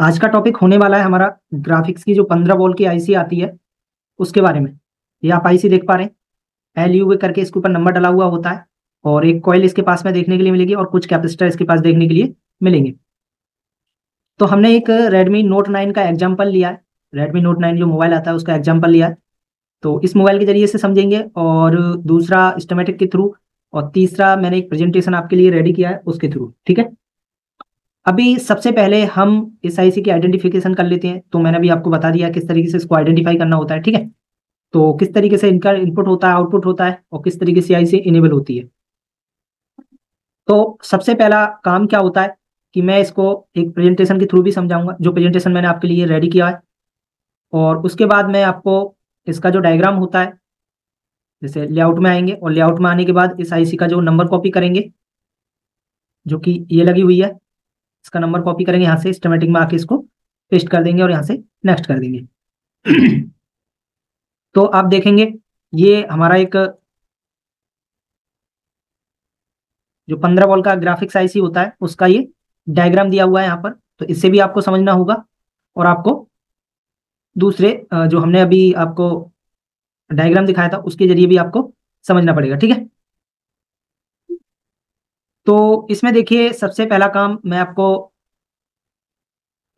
आज का टॉपिक होने वाला है हमारा ग्राफिक्स की जो 15 वोल्ट की आईसी आती है उसके बारे में। ये आप आईसी देख पा रहे हैं, LUV करके इसके ऊपर नंबर डला हुआ होता है और एक कॉइल इसके पास में देखने के लिए मिलेगी और कुछ कैपेसिटर इसके पास देखने के लिए मिलेंगे। तो हमने एक Redmi Note 9 का एग्जाम्पल लिया है। Redmi Note 9 जो मोबाइल आता है उसका एग्जाम्पल लिया है। तो इस मोबाइल के जरिए से समझेंगे और दूसरा स्कीमेटिक के थ्रू और तीसरा मैंने एक प्रेजेंटेशन आपके लिए रेडी किया है उसके थ्रू। ठीक है, अभी सबसे पहले हम इस आईसी की आइडेंटिफिकेशन कर लेते हैं। तो मैंने अभी आपको बता दिया किस तरीके से इसको आइडेंटिफाई करना होता है। ठीक है, तो किस तरीके से इनका इनपुट होता है, आउटपुट होता है और किस तरीके से आईसी इनेबल होती है। तो सबसे पहला काम क्या होता है कि मैं इसको एक प्रेजेंटेशन के थ्रू भी समझाऊंगा, जो प्रेजेंटेशन मैंने आपके लिए रेडी किया है। और उसके बाद मैं आपको इसका जो डायग्राम होता है, जैसे लेआउट में आएंगे और लेआउट में आने के बाद इस आईसी का जो नंबर कॉपी करेंगे, जो कि ये लगी हुई है, इसका नंबर कॉपी करेंगे यहाँ से स्कीमेटिक में आके इसको पेस्ट कर देंगे और यहाँ से नेक्स्ट कर देंगे। तो आप देखेंगे ये हमारा एक जो 15 वोल्ट का ग्राफिक्स आईसी होता है उसका ये डायग्राम दिया हुआ है यहाँ पर। तो इससे भी आपको समझना होगा और आपको दूसरे जो हमने अभी आपको डायग्राम दिखाया था उसके जरिए भी आपको समझना पड़ेगा। ठीक है, तो इसमें देखिए सबसे पहला काम मैं आपको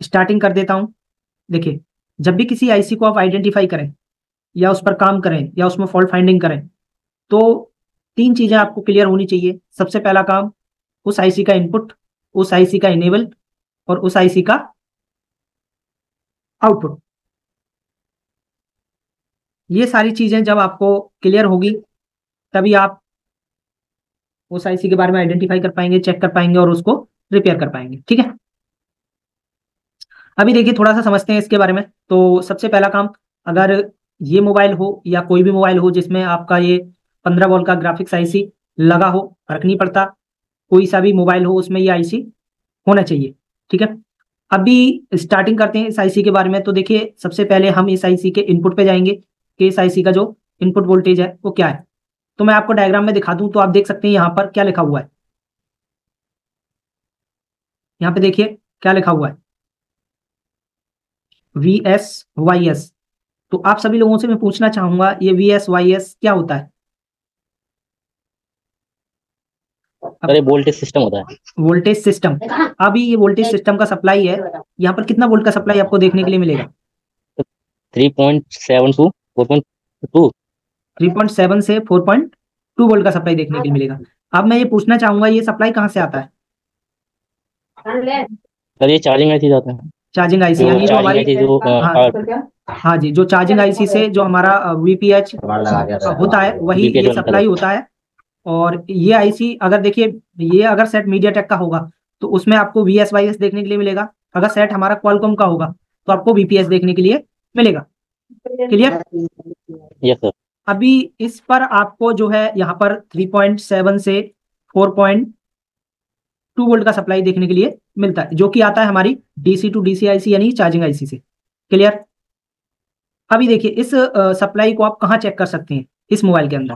स्टार्टिंग कर देता हूं। देखिए, जब भी किसी आईसी को आप आइडेंटिफाई करें या उस पर काम करें या उसमें फॉल्ट फाइंडिंग करें तो तीन चीजें आपको क्लियर होनी चाहिए। सबसे पहला काम उस आईसी का इनपुट, उस आईसी का इनेबल और उस आईसी का आउटपुट। ये सारी चीजें जब आपको क्लियर होगी तभी आप उस आईसी के बारे में आइडेंटिफाई कर पाएंगे, चेक कर पाएंगे और उसको रिपेयर कर पाएंगे। ठीक है, अभी देखिए थोड़ा सा समझते हैं इसके बारे में। तो सबसे पहला काम, अगर ये मोबाइल हो या कोई भी मोबाइल हो जिसमें आपका ये 15 वोल्ट का ग्राफिक्स आईसी लगा हो, फर्क नहीं पड़ता, कोई सा भी मोबाइल हो उसमें ये आईसी होना चाहिए। ठीक है, अभी स्टार्टिंग करते हैं इस आईसी के बारे में। तो देखिए सबसे पहले हम इस आईसी के इनपुट पे जाएंगे कि इस आईसी का जो इनपुट वोल्टेज है वो क्या है। तो मैं आपको डायग्राम में दिखा दूं तो आप देख सकते हैं यहाँ पर क्या लिखा हुआ है। यहाँ पे देखिए क्या लिखा हुआ है, VSYS। तो आप सभी लोगों से मैं पूछना चाहूंगा ये VSYS क्या होता है। अरे वोल्टेज सिस्टम होता है। Voltage system. अभी ये वोल्टेज सिस्टम का सप्लाई है, यहाँ पर कितना वोल्ट का सप्लाई आपको देखने के लिए मिलेगा? 3.7 टू 4.2। 3.7 से 4.2 वोल्ट का सप्लाई देखने के लिए मिलेगा। अब मैं ये पूछना चाहूंगा ये सप्लाई कहाँ से आता है? सर ये चार्जिंग आईसी जाता है, चार्जिंग आईसी, जो यानी जो चार्जिंग हमारी आईसी जो हाँ जी, जो चार्जिंग आईसी से जो हमारा VPH होता है वही बीपीएच ये वाला सप्लाई होता है। और ये आईसी अगर देखिए, ये अगर सेट मीडियाटेक का होगा तो उसमें आपको VSYS देखने के लिए मिलेगा। अगर सेट हमारा क्वालकॉम का होगा तो आपको VPS देखने के लिए मिलेगा। क्लियर? Yes sir. अभी इस पर आपको जो है यहाँ पर 3.7 से 4.2 वोल्ट का सप्लाई देखने के लिए मिलता है, जो कि आता है हमारी DC टू DC आईसी यानी चार्जिंग आईसी से। क्लियर? अभी देखिए इस सप्लाई को आप कहाँ चेक कर सकते हैं इस मोबाइल के अंदर।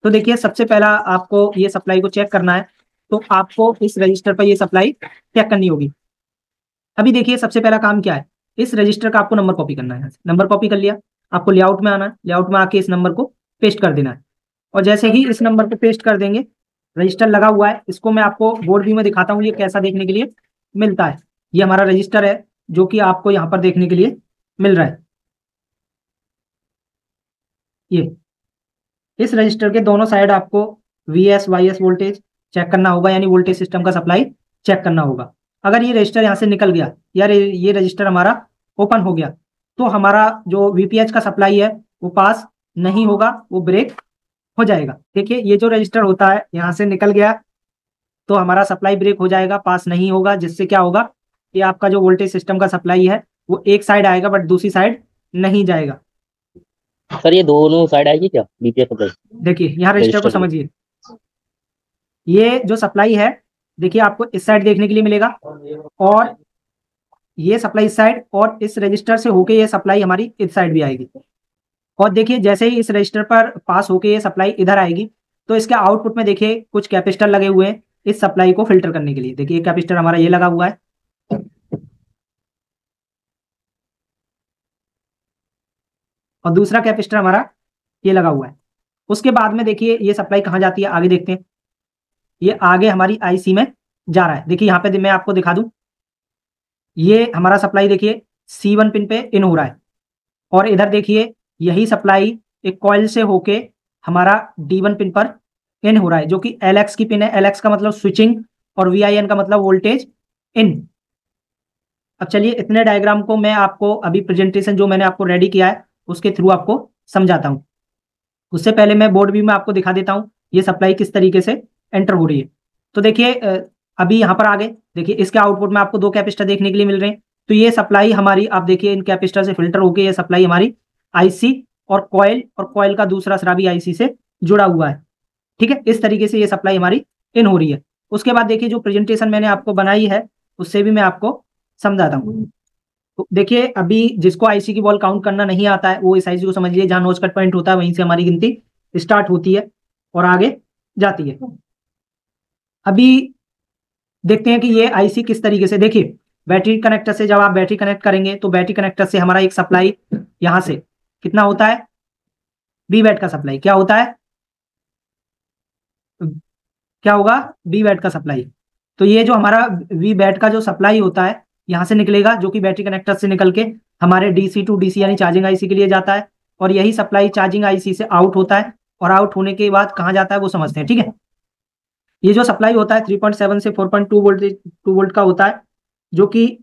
तो देखिए सबसे पहला आपको ये सप्लाई को चेक करना है तो आपको इस रजिस्टर पर ये सप्लाई चेक करनी होगी। अभी देखिए सबसे पहला काम क्या है, इस रजिस्टर का आपको नंबर कॉपी करना है। नंबर कॉपी कर लिया, आपको लेआउट में आना है, लेआउट में आके इस नंबर को पेस्ट कर देना है। और जैसे ही इस नंबर को पेस्ट कर देंगे, रजिस्टर लगा हुआ है, इसको मैं आपको बोर्ड व्यू में दिखाता हूँ ये कैसा देखने के लिए मिलता है। ये हमारा रजिस्टर है जो कि आपको यहाँ पर देखने के लिए मिल रहा है। ये इस रजिस्टर के दोनों साइड आपको VSYS वोल्टेज चेक करना होगा, यानी वोल्टेज सिस्टम का सप्लाई चेक करना होगा। अगर ये रजिस्टर यहाँ से निकल गया या ये रजिस्टर हमारा ओपन हो गया तो हमारा जो VPH का सप्लाई है वो पास नहीं होगा, वो ब्रेक हो जाएगा। देखिए ये जो रजिस्टर होता है यहाँ से निकल गया तो हमारा सप्लाई ब्रेक हो जाएगा, पास नहीं होगा, जिससे क्या होगा कि आपका जो वोल्टेज सिस्टम का सप्लाई है वो एक साइड आएगा बट दूसरी साइड नहीं जाएगा। सर ये दोनों साइड आएगी क्या बीपीएच सप्लाई? देखिए यहाँ रजिस्टर को रजिस्टर की। समझिए, ये जो सप्लाई है देखिए आपको इस साइड देखने के लिए मिलेगा और ये सप्लाई इस साइड, और इस रजिस्टर से होके ये सप्लाई हमारी इस साइड भी आएगी। और देखिए जैसे ही इस रजिस्टर पर पास होके ये सप्लाई इधर आएगी तो इसके आउटपुट में देखिए कुछ कैपेसिटर लगे हुए हैं इस सप्लाई को फिल्टर करने के लिए। देखिए कैपेसिटर हमारा ये लगा हुआ है और दूसरा कैपेसिटर हमारा ये लगा हुआ है। उसके बाद में देखिए ये सप्लाई कहाँ जाती है, आगे देखते हैं। ये आगे हमारी आईसी में जा रहा है। देखिए यहाँ पे मैं आपको दिखा दूं, ये हमारा सप्लाई देखिए C1 पिन पे इन हो रहा है, और इधर देखिए यही सप्लाई एक कॉइल से होके हमारा D1 पिन पर इन हो रहा है, जो कि LX की पिन है। LX का मतलब स्विचिंग और VIN का मतलब वोल्टेज इन। अब चलिए इतने डायग्राम को मैं आपको अभी प्रेजेंटेशन जो मैंने आपको रेडी किया है उसके थ्रू आपको समझाता हूं। उससे पहले मैं बोर्ड व्यू में आपको दिखा देता हूं ये सप्लाई किस तरीके से एंटर हो रही है। तो देखिए अभी यहाँ पर आगे देखिए इसके आउटपुट में आपको दो कैपेसिटर देखने के लिए मिल रहे हैं। तो ये सप्लाई हमारी, आप देखिए इन कैपेसिटर से फिल्टर होकर ये सप्लाई हमारी आईसी और कॉइल का दूसरा सिरा भी आईसी से जुड़ा हुआ है। ठीक है, इस तरीके से ये सप्लाई हमारी इन हो रही है। उसके बाद देखिए जो प्रेजेंटेशन मैंने आपको बनाई है उससे भी मैं आपको समझाता हूँ। तो देखिए अभी जिसको आईसी की बॉल काउंट करना नहीं आता है वो इस आईसी को समझ लीजिए, जहां नोच कट पॉइंट होता है वहीं से हमारी गिनती स्टार्ट होती है और आगे जाती है। अभी देखते हैं कि ये आईसी किस तरीके से, देखिए बैटरी कनेक्टर से जब आप बैटरी कनेक्ट करेंगे तो बैटरी कनेक्टर से हमारा एक सप्लाई यहां से कितना होता है, बी बैट का सप्लाई क्या होता है, क्या होगा, बी बैट का सप्लाई। तो ये जो हमारा वी बैट का जो सप्लाई होता है यहां से निकलेगा, जो कि बैटरी कनेक्टर से निकल के हमारे डीसी टू डीसी यानी चार्जिंग आईसी के लिए जाता है, और यही सप्लाई चार्जिंग आईसी से आउट होता है, और आउट होने के बाद कहाँ जाता है वो समझते हैं। ठीक है, ये जो सप्लाई होता है 3.7 से 4.2 वोल्ट 2 वोल्ट का होता है, जो कि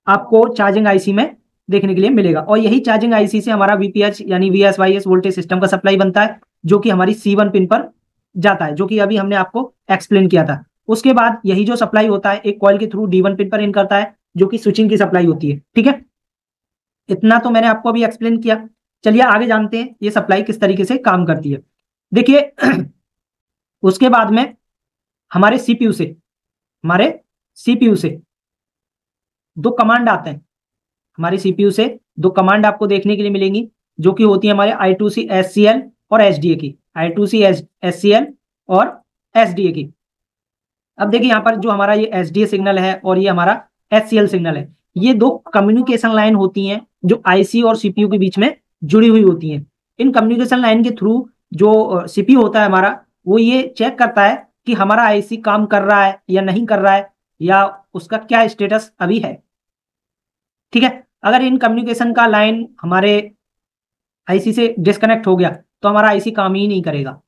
आपको चार्जिंग आईसी में देखने के लिए मिलेगा, और यही चार्जिंग आईसी से हमारा वीपीएच यानी वीएसवाईएस वोल्टेज सिस्टम का सप्लाई बनता है, जो कि हमारी C1 पिन पर जाता है, जो कि अभी हमने आपको एक्सप्लेन किया था। उसके बाद यही जो सप्लाई होता है एक कॉइल के थ्रू D1 पिन पर इन करता है, जो कि स्विचिंग की सप्लाई होती है। ठीक है, इतना तो मैंने आपको अभी एक्सप्लेन किया। चलिए आगे जानते हैं ये सप्लाई किस तरीके से काम करती है। देखिए उसके बाद में हमारे सीपीयू से दो कमांड आते हैं। हमारे सीपीयू से दो कमांड आपको देखने के लिए मिलेंगी, जो कि होती है हमारे I2C SCL और SDA की, I2C SCL और SDA की। अब देखिए यहाँ पर जो हमारा ये SDA सिग्नल है और ये हमारा SCL सिग्नल है, ये दो कम्युनिकेशन लाइन होती हैं जो आईसी और सीपीयू के बीच में जुड़ी हुई होती हैं। इन कम्युनिकेशन लाइन के थ्रू जो सीपीयू होता है हमारा, वो ये चेक करता है कि हमारा आईसी काम कर रहा है या नहीं कर रहा है, या उसका क्या स्टेटस अभी है। ठीक है, अगर इन कम्युनिकेशन का लाइन हमारे आईसी से डिस्कनेक्ट हो गया तो हमारा आईसी काम ही नहीं करेगा।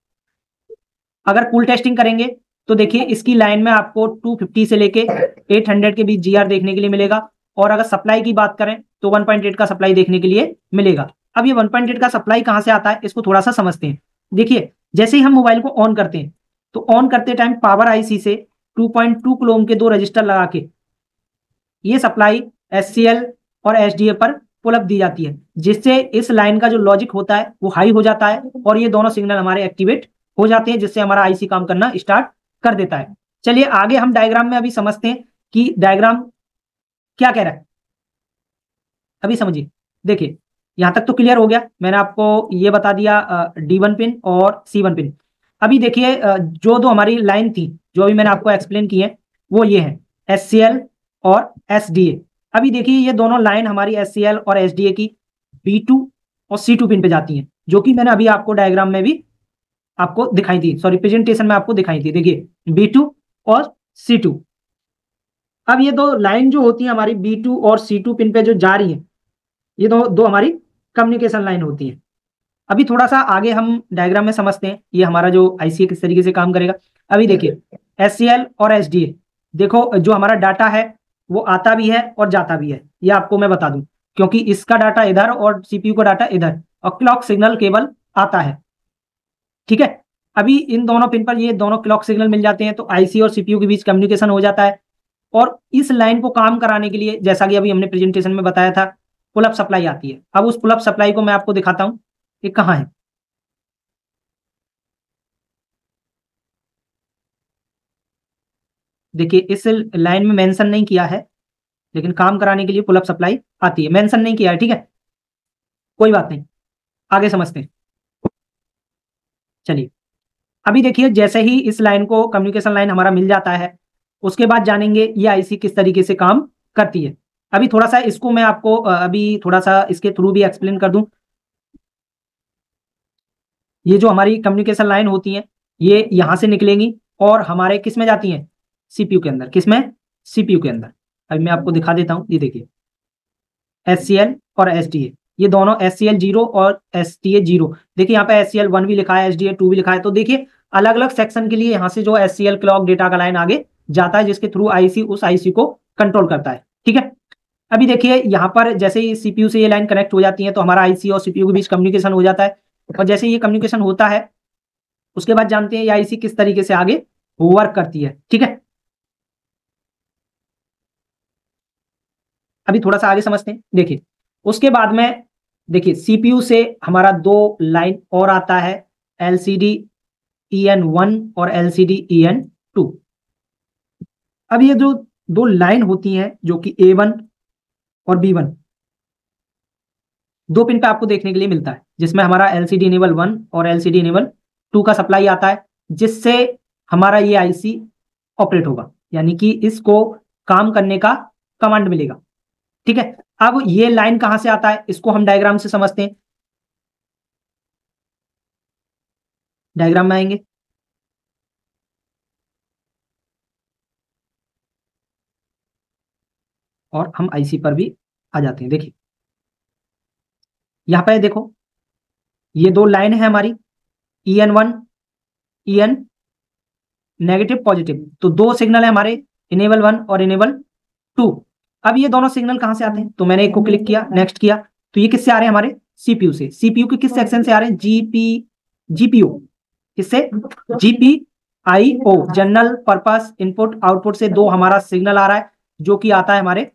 अगर पुल टेस्टिंग करेंगे तो देखिए इसकी लाइन में आपको 250 से लेके 800 के बीच जीआर देखने के लिए मिलेगा, और अगर सप्लाई की बात करें तो 1.8 का सप्लाई देखने के लिए मिलेगा। अब ये 1.8 का सप्लाई कहां से आता है इसको थोड़ा सा समझते हैं। देखिए जैसे ही हम मोबाइल को ऑन करते हैं तो ऑन करते टाइम पावर आईसी से 2.2 किलो ओम के दो रजिस्टर लगा के ये सप्लाई SCL और SDA पर पुल अप दी जाती है, जिससे इस लाइन का जो लॉजिक होता है वो हाई हो जाता है और ये दोनों सिग्नल हमारे एक्टिवेट हो जाते हैं, जिससे हमारा आईसी काम करना स्टार्ट कर देता है। चलिए आगे हम डायग्राम में अभी समझते हैं कि डायग्राम क्या कह रहा है। अभी समझिए, देखिए यहां तक तो क्लियर हो गया, मैंने आपको ये बता दिया D1 पिन और C1 पिन। अभी देखिए जो दो हमारी लाइन थी जो अभी मैंने आपको एक्सप्लेन की है वो ये है SCL और SDA। अभी देखिए ये दोनों लाइन हमारी SCL और SDA की B2 और C2 पिन पे जाती हैं, जो कि मैंने अभी आपको डायग्राम में भी आपको दिखाई थी, सॉरी प्रेजेंटेशन में आपको दिखाई थी। देखिए B2 और C2। अब ये दो लाइन जो होती है हमारी B2 और C2 पिन पे जो जा रही है, ये दो दो हमारी कम्युनिकेशन लाइन होती है। अभी थोड़ा सा आगे हम डायग्राम में समझते हैं ये हमारा जो आईसी किस तरीके से काम करेगा। अभी देखिए SCL और SDA, देखो जो हमारा डाटा है वो आता भी है और जाता भी है, ये आपको मैं बता दूं, क्योंकि इसका डाटा इधर और सीपीयू का डाटा इधर, और क्लॉक सिग्नल केवल आता है। ठीक है, अभी इन दोनों पिन पर ये दोनों क्लॉक सिग्नल मिल जाते हैं तो आईसी और सीपीयू के बीच कम्युनिकेशन हो जाता है, और इस लाइन को काम कराने के लिए जैसा कि अभी हमने प्रेजेंटेशन में बताया था पुल अप सप्लाई आती है। अब उस पुल अप सप्लाई को मैं आपको दिखाता हूं ये कहाँ है। देखिए इस लाइन में मेंशन नहीं किया है, लेकिन काम कराने के लिए पुल अप सप्लाई आती है, मेंशन नहीं किया है। ठीक है, कोई बात नहीं, आगे समझते हैं। चलिए अभी देखिए जैसे ही इस लाइन को कम्युनिकेशन लाइन हमारा मिल जाता है उसके बाद जानेंगे ये आईसी किस तरीके से काम करती है। अभी थोड़ा सा इसको मैं आपको अभी थोड़ा सा इसके थ्रू भी एक्सप्लेन कर दूं। ये जो हमारी कम्युनिकेशन लाइन होती है ये यहां से निकलेंगी और हमारे किस में जाती हैं, सीपीयू के अंदर। किसमें, सीपीयू के अंदर। अभी मैं आपको दिखा देता हूं, ये देखिए SCL और SDA, ये दोनों SCL 0 और SDA 0। देखिए यहाँ पे SCL 1 भी लिखा है, SDA 2 भी लिखा है। तो देखिए अलग अलग सेक्शन के लिए यहाँ से जो SCL क्लॉक डेटा का लाइन आगे जाता है, जिसके थ्रू आईसी उस आईसी को कंट्रोल करता है। ठीक है, अभी देखिए यहाँ पर जैसे ही सीपीयू से ये लाइन कनेक्ट हो जाती है तो हमारा आईसी और सीपीयू के बीच कम्युनिकेशन हो जाता है। और जैसे ये कम्युनिकेशन होता है उसके बाद जानते हैं ये आईसी किस तरीके से आगे वर्क करती है। ठीक है, अभी थोड़ा सा आगे समझते हैं। देखिए उसके बाद में देखिए सीपीयू से हमारा दो लाइन और आता है, LCD EN1 और LCD EN2। अब ये जो दो लाइन होती हैं जो कि A1 और B1, दो पिन पे आपको देखने के लिए मिलता है, जिसमें हमारा LCD इनेबल 1 और LCD इनेबल 2 का सप्लाई आता है, जिससे हमारा ये आईसी ऑपरेट होगा, यानी कि इसको काम करने का कमांड मिलेगा। ठीक है, अब ये लाइन कहां से आता है इसको हम डायग्राम से समझते हैं। डायग्राम में आएंगे, और हम आईसी पर भी आ जाते हैं। देखिए यहां पे देखो ये दो लाइन है हमारी, EN1 EN नेगेटिव पॉजिटिव, तो दो सिग्नल है हमारे, इनेबल 1 और इनेबल 2। अब ये दोनों सिग्नल कहां से आते हैं, तो मैंने एक को क्लिक किया, नेक्स्ट किया, तो ये किससे आ रहे हैं, हमारे सीपीयू से। सीपीयू के किस सेक्शन से आ रहे हैं, जीपीओ। किससे, GPIO, general purpose input output से दो हमारा सिग्नल आ रहा है, जो कि आता है हमारे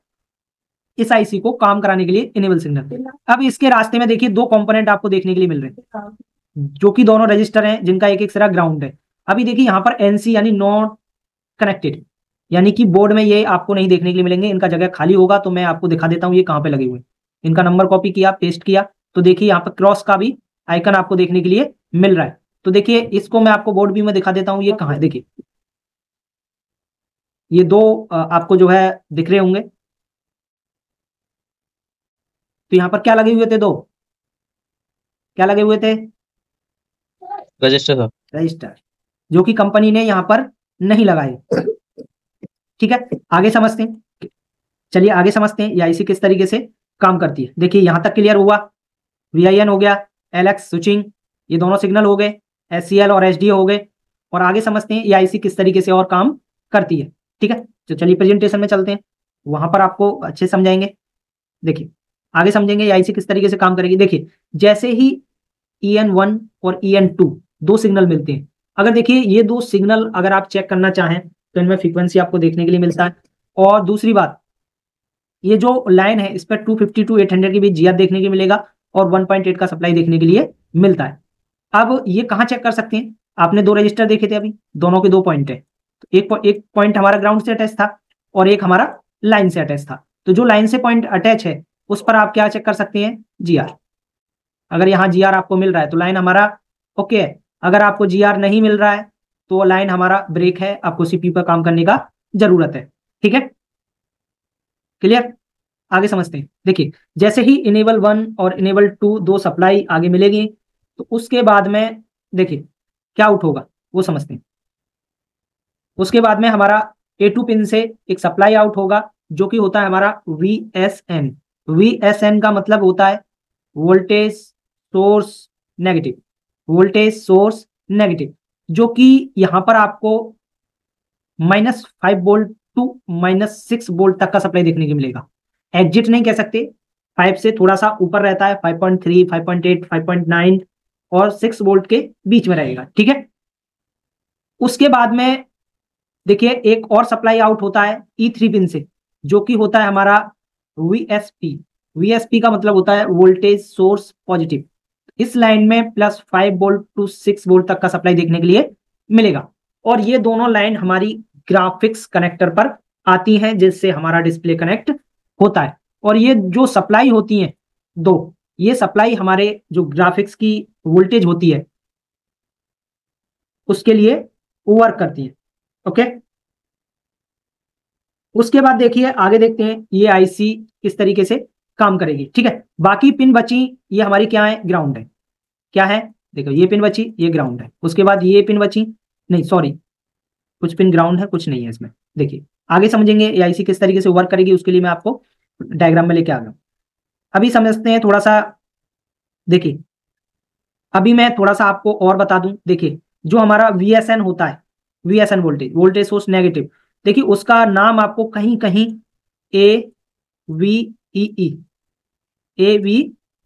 इस आईसी को काम कराने के लिए, इनेबल सिग्नल। अब इसके रास्ते में देखिए दो कंपोनेंट आपको देखने के लिए मिल रहे हैं, जो कि दोनों रजिस्टर हैं, जिनका एक एक सिरा ग्राउंड है। अभी देखिए यहाँ पर NC यानी नॉट कनेक्टेड, यानी कि बोर्ड में ये आपको नहीं देखने के लिए मिलेंगे, इनका जगह खाली होगा। तो मैं आपको दिखा देता हूँ ये कहाँ पे लगे हुए हैं। इनका नंबर कॉपी किया, पेस्ट किया, तो देखिए यहाँ पर क्रॉस का भी आइकन आपको देखने के लिए मिल रहा है। तो देखिए इसको मैं आपको बोर्ड व्यू में दिखा देता हूँ, ये कहाँ है। देखिए ये दो आपको जो है दिख रहे होंगे। तो यहाँ पर क्या लगे हुए थे, दो क्या लगे हुए थे, रजिस्टर था। रजिस्टर, जो कि कंपनी ने यहाँ पर नहीं लगाए। ठीक है, आगे समझते हैं। चलिए आगे समझते हैं ये आईसी किस तरीके से काम करती है। देखिए यहां तक क्लियर हुआ, VIN हो गया, LX स्विचिंग, ये दोनों सिग्नल हो गए, SCL और SDA हो गए। और आगे समझते हैं ये आईसी किस तरीके से और काम करती है। ठीक है, तो चलिए प्रेजेंटेशन में चलते हैं, वहां पर आपको अच्छे समझाएंगे। देखिए आगे समझेंगे ये आईसी किस तरीके से काम करेगी। देखिए जैसे ही EN1 और EN2 दो सिग्नल मिलते हैं, अगर देखिए ये दो सिग्नल अगर आप चेक करना चाहें तो इनमें फ्रीक्वेंसी आपको देखने के लिए मिलता है। और दूसरी बात, ये जो लाइन है इस पर 250 टू 800 के बीच GR देखने के मिलेगा और 1.8 का सप्लाई देखने के लिए मिलता है। अब ये कहाँ चेक कर सकते हैं, आपने दो रजिस्टर देखे थे अभी, दोनों के दो पॉइंट है, तो एक पॉइंट हमारा ग्राउंड से अटैच था और एक हमारा लाइन से अटैच था। तो जो लाइन से पॉइंट अटैच है उस पर आप क्या चेक कर सकते हैं, GR। अगर यहाँ GR आपको मिल रहा है तो लाइन हमारा ओके है, अगर आपको GR नहीं मिल रहा है तो लाइन हमारा ब्रेक है, आपको CPU पर काम करने का जरूरत है। ठीक है, क्लियर, आगे समझते हैं। देखिए जैसे ही इनेबल 1 और इनेबल 2 दो सप्लाई आगे मिलेगी तो उसके बाद में देखिए क्या आउट होगा वो समझते हैं। उसके बाद में हमारा A2 पिन से एक सप्लाई आउट होगा, जो कि होता है हमारा VSN। VSN का मतलब होता है voltage source negative, voltage source negative, जो कि यहां पर आपको -5 वोल्ट टू -6 वोल्ट तक का सप्लाई देखने को मिलेगा। एग्जिट नहीं कह सकते, 5 से थोड़ा सा ऊपर रहता है, 5.3 5.8 5.9 और 6 वोल्ट के बीच में रहेगा। ठीक है, उसके बाद में देखिए एक और सप्लाई आउट होता है E3 पिन से, जो कि होता है हमारा VSP। VSP का मतलब होता है वोल्टेज सोर्स पॉजिटिव। इस लाइन में +5 वोल्ट टू 6 वोल्ट तक का सप्लाई देखने के लिए मिलेगा। और ये दोनों लाइन हमारी ग्राफिक्स कनेक्टर पर आती हैं, जिससे हमारा डिस्प्ले कनेक्ट होता है। और ये जो सप्लाई होती है दो, ये सप्लाई हमारे जो ग्राफिक्स की वोल्टेज होती है उसके लिए वर्क करती है। ओके, उसके बाद देखिए आगे देखते हैं ये आईसी किस तरीके से काम करेगी। ठीक है, बाकी पिन बची ये हमारी क्या है, ग्राउंड है। क्या है, देखो ये पिन बची, ये ग्राउंड है, उसके बाद ये पिन बची, नहीं सॉरी, कुछ पिन ग्राउंड है कुछ नहीं है इसमें। देखिए आगे समझेंगे ये आईसी किस तरीके से वर्क करेगी, उसके लिए मैं आपको डायग्राम में लेके आ गया। अभी समझते हैं थोड़ा सा। देखिए अभी मैं थोड़ा सा आपको और बता दूं। देखिए जो हमारा वीएसएन होता है, वीएसएन वोल्टेज सोर्स नेगेटिव, देखिए उसका नाम आपको कहीं कहीं A V E A V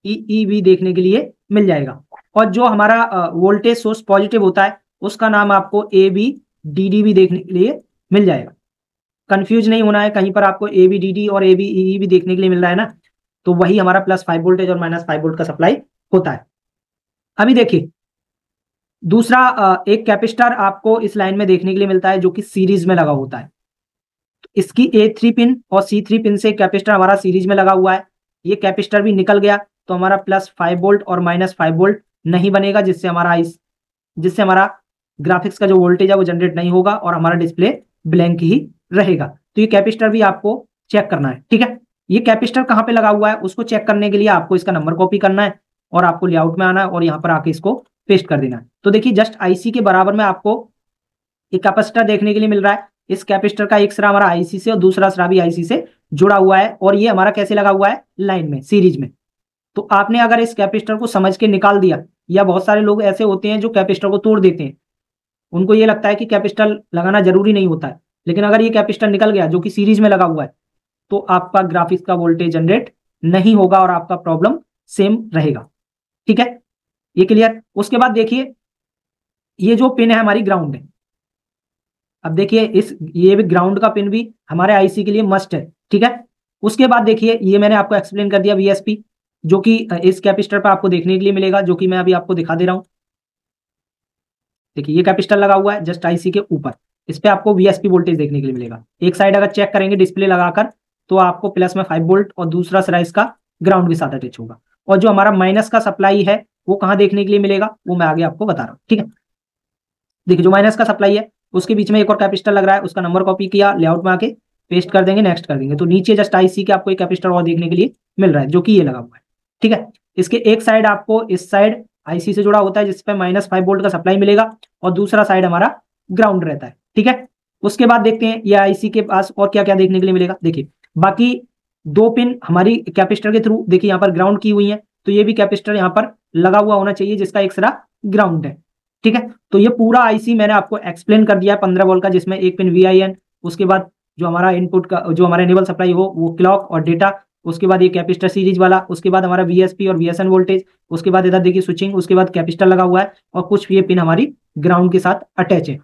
E V देखने के लिए मिल जाएगा। और जो हमारा वोल्टेज सोर्स पॉजिटिव होता है उसका नाम आपको ए बी डी डी भी देखने के लिए मिल जाएगा। कंफ्यूज नहीं होना है, कहीं पर आपको ए बी डी डी और ए बी ई भी देखने के लिए मिल रहा है ना, तो वही हमारा +5 वोल्टेज और -5 वोल्ट का सप्लाई होता है। अभी देखिए दूसरा एक कैपेसिटर आपको इस लाइन में देखने के लिए मिलता है जो कि सीरीज में लगा होता है। इसकी A3 पिन और C3 पिन से कैपेसिटर हमारा सीरीज में लगा हुआ है। ये कैपेसिटर भी निकल गया तो हमारा +5 वोल्ट और -5 वोल्ट नहीं बनेगा, जिससे हमारा ग्राफिक्स का जो वोल्टेज है वो जनरेट नहीं होगा और हमारा डिस्प्ले ब्लैंक ही रहेगा। तो ये कैपेसिटर भी आपको चेक करना है, ठीक है। ये कैपेसिटर कहाँ पे लगा हुआ है उसको चेक करने के लिए आपको इसका नंबर कॉपी करना है और आपको लेआउट में आना है और यहाँ पर आके इसको पेस्ट कर देना है। तो देखिए जस्ट आईसी के बराबर में आपको एक कैपेसिटर देखने के लिए मिल रहा है। इस कैपेसिटर का एक सिरा हमारा आईसी से और दूसरा सिरा भी आईसी से जुड़ा हुआ है और ये हमारा कैसे लगा हुआ है, लाइन में, सीरीज में। तो आपने अगर इस कैपेसिटर को समझ के निकाल दिया, या बहुत सारे लोग ऐसे होते हैं जो कैपेसिटर को तोड़ देते हैं, उनको ये लगता है कि कैपेसिटर लगाना जरूरी नहीं होता है, लेकिन अगर ये कैपेसिटर निकल गया जो कि सीरीज में लगा हुआ है तो आपका ग्राफिक्स का वोल्टेज जनरेट नहीं होगा और आपका प्रॉब्लम सेम रहेगा, ठीक है। ये क्लियर। उसके बाद देखिए ये जो पिन है हमारी ग्राउंड है। अब देखिए ये भी ग्राउंड का पिन भी हमारे आईसी के लिए मस्ट है, ठीक है। उसके बाद देखिए ये मैंने आपको एक्सप्लेन कर दिया वीएसपी, जो कि इस कैपेसिटर पर आपको देखने के लिए मिलेगा, जो कि मैं अभी आपको दिखा दे रहा हूं। देखिए ये कैपेसिटर लगा हुआ है जस्ट आईसी के ऊपर, इस पे आपको वीएसपी वोल्टेज देखने के लिए मिलेगा। एक साइड अगर चेक करेंगे डिस्प्ले लगाकर तो आपको +5 वोल्ट और दूसरा सिरा इसका ग्राउंड के साथ अटैच होगा। और जो हमारा माइनस का सप्लाई है वो कहाँ देखने के लिए मिलेगा वो मैं आगे आपको बता रहा हूँ, ठीक है। देखिए जो माइनस का सप्लाई है उसके बीच में एक और कैपेसिटर लग रहा है, उसका नंबर कॉपी किया, लेआउट में आके पेस्ट कर देंगे, नेक्स्ट कर देंगे, तो नीचे जस्ट आईसी के आपको एक कैपेसिटर और देखने के लिए मिल रहा है जो कि ये लगा हुआ है, ठीक है। इसके एक साइड आपको इस साइड आईसी से जुड़ा होता है जिसपे -5 वोल्ट का सप्लाई मिलेगा और दूसरा साइड हमारा ग्राउंड रहता है, ठीक है। उसके बाद देखते हैं ये आईसी के पास और क्या क्या देखने के लिए मिलेगा। देखिए बाकी दो पिन हमारी कैपेसिटर के थ्रू देखिए यहाँ पर ग्राउंड की हुई है, तो ये भी कैपेसिटर यहाँ पर लगा हुआ होना चाहिए जिसका एक सिरा ग्राउंड है, ठीक है। तो ये पूरा आईसी मैंने आपको एक्सप्लेन कर दिया है 15 वोल्ट का, जिसमें एक पिन VIN, उसके बाद जो हमारा इनपुट का जो हमारा इनेबल सप्लाई हो वो क्लॉक और डेटा, उसके बाद ये कैपेसिटर सीरीज वाला, उसके बाद हमारा वीएसपी और वीएसएन वोल्टेज, उसके बाद इधर देखिए स्विचिंग, उसके बाद कैपेसिटर लगा हुआ है और कुछ ये पिन हमारी ग्राउंड के साथ अटैच है।